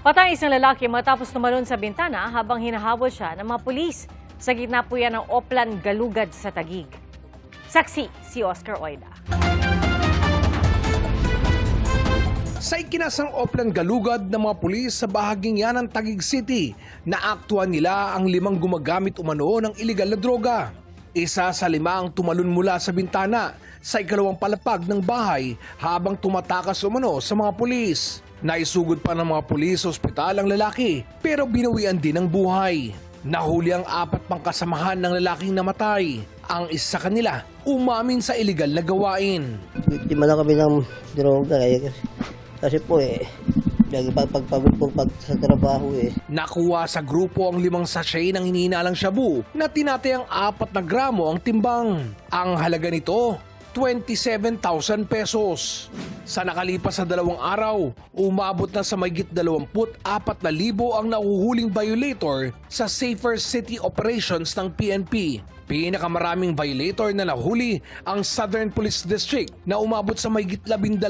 Patay isang lalaki matapos tumalon sa bintana habang hinahabol siya ng mga pulis. Sa gitna po yan ng Oplan Galugad sa Taguig. Saksi si Oscar Oida. Sa ikinasang Oplan Galugad ng mga pulis sa bahaging yan ng Taguig City, naaktuhan nila ang 5 gumagamit umano ng iligal na droga. Isa sa 5 ang tumalon mula sa bintana sa ikalawang palapag ng bahay habang tumatakas umano sa mga pulis. Naisugod pa ng mga pulis sa ospital ang lalaki pero binawian din ng buhay. Nahuli ang 4 pang kasamahan ng lalaking namatay. Ang isa sa kanila umamin sa iligal na gawain. Biktima na kami ng droga kasi po lagi pagpagod sa trabaho Nakuha sa grupo ang 5 sachet ng hinihinalang shabu na tinatayang 4 na gramo ang timbang. Ang halaga nito, 27,000 pesos. Sa nakalipas na 2 araw, umabot na sa mahigit 24,000 ang nahuhuling violator sa Safer City Operations ng PNP. Pinakamaraming violator na nahuli ang Southern Police District na umabot sa mahigit 12,000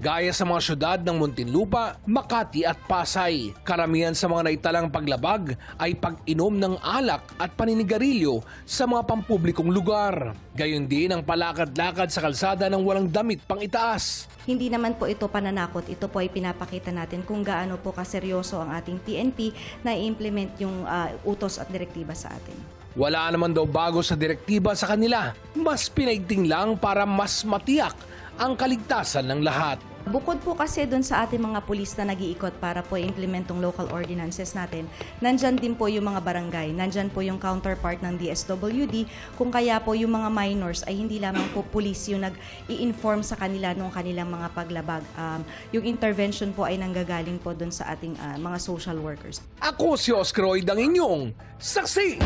gaya sa mga syudad ng Muntinlupa, Makati at Pasay. Karamihan sa mga naitalang paglabag ay pag-inom ng alak at paninigarilyo sa mga pampublikong lugar. Gayon din ang palakad-lakad sa kalsada ng walang damit pang itaas. Hindi naman po ito pananakot, ito po ay pinapakita natin kung gaano po kaseryoso ang ating PNP na i-implement yung utos at direktiba sa atin. Wala naman daw bago sa direktiba sa kanila. Mas pinaigting lang para mas matiyak ang kaligtasan ng lahat. Bukod po kasi doon sa ating mga pulis na nag-iikot para po i-implement yung local ordinances natin, nandyan din po yung mga barangay, nandyan po yung counterpart ng DSWD, kung kaya po yung mga minors ay hindi lamang po pulis yung nag-i-inform sa kanila nung kanilang mga paglabag. Yung intervention po ay nanggagaling po doon sa ating mga social workers. Ako si Oscar Oid, ang inyong saksi!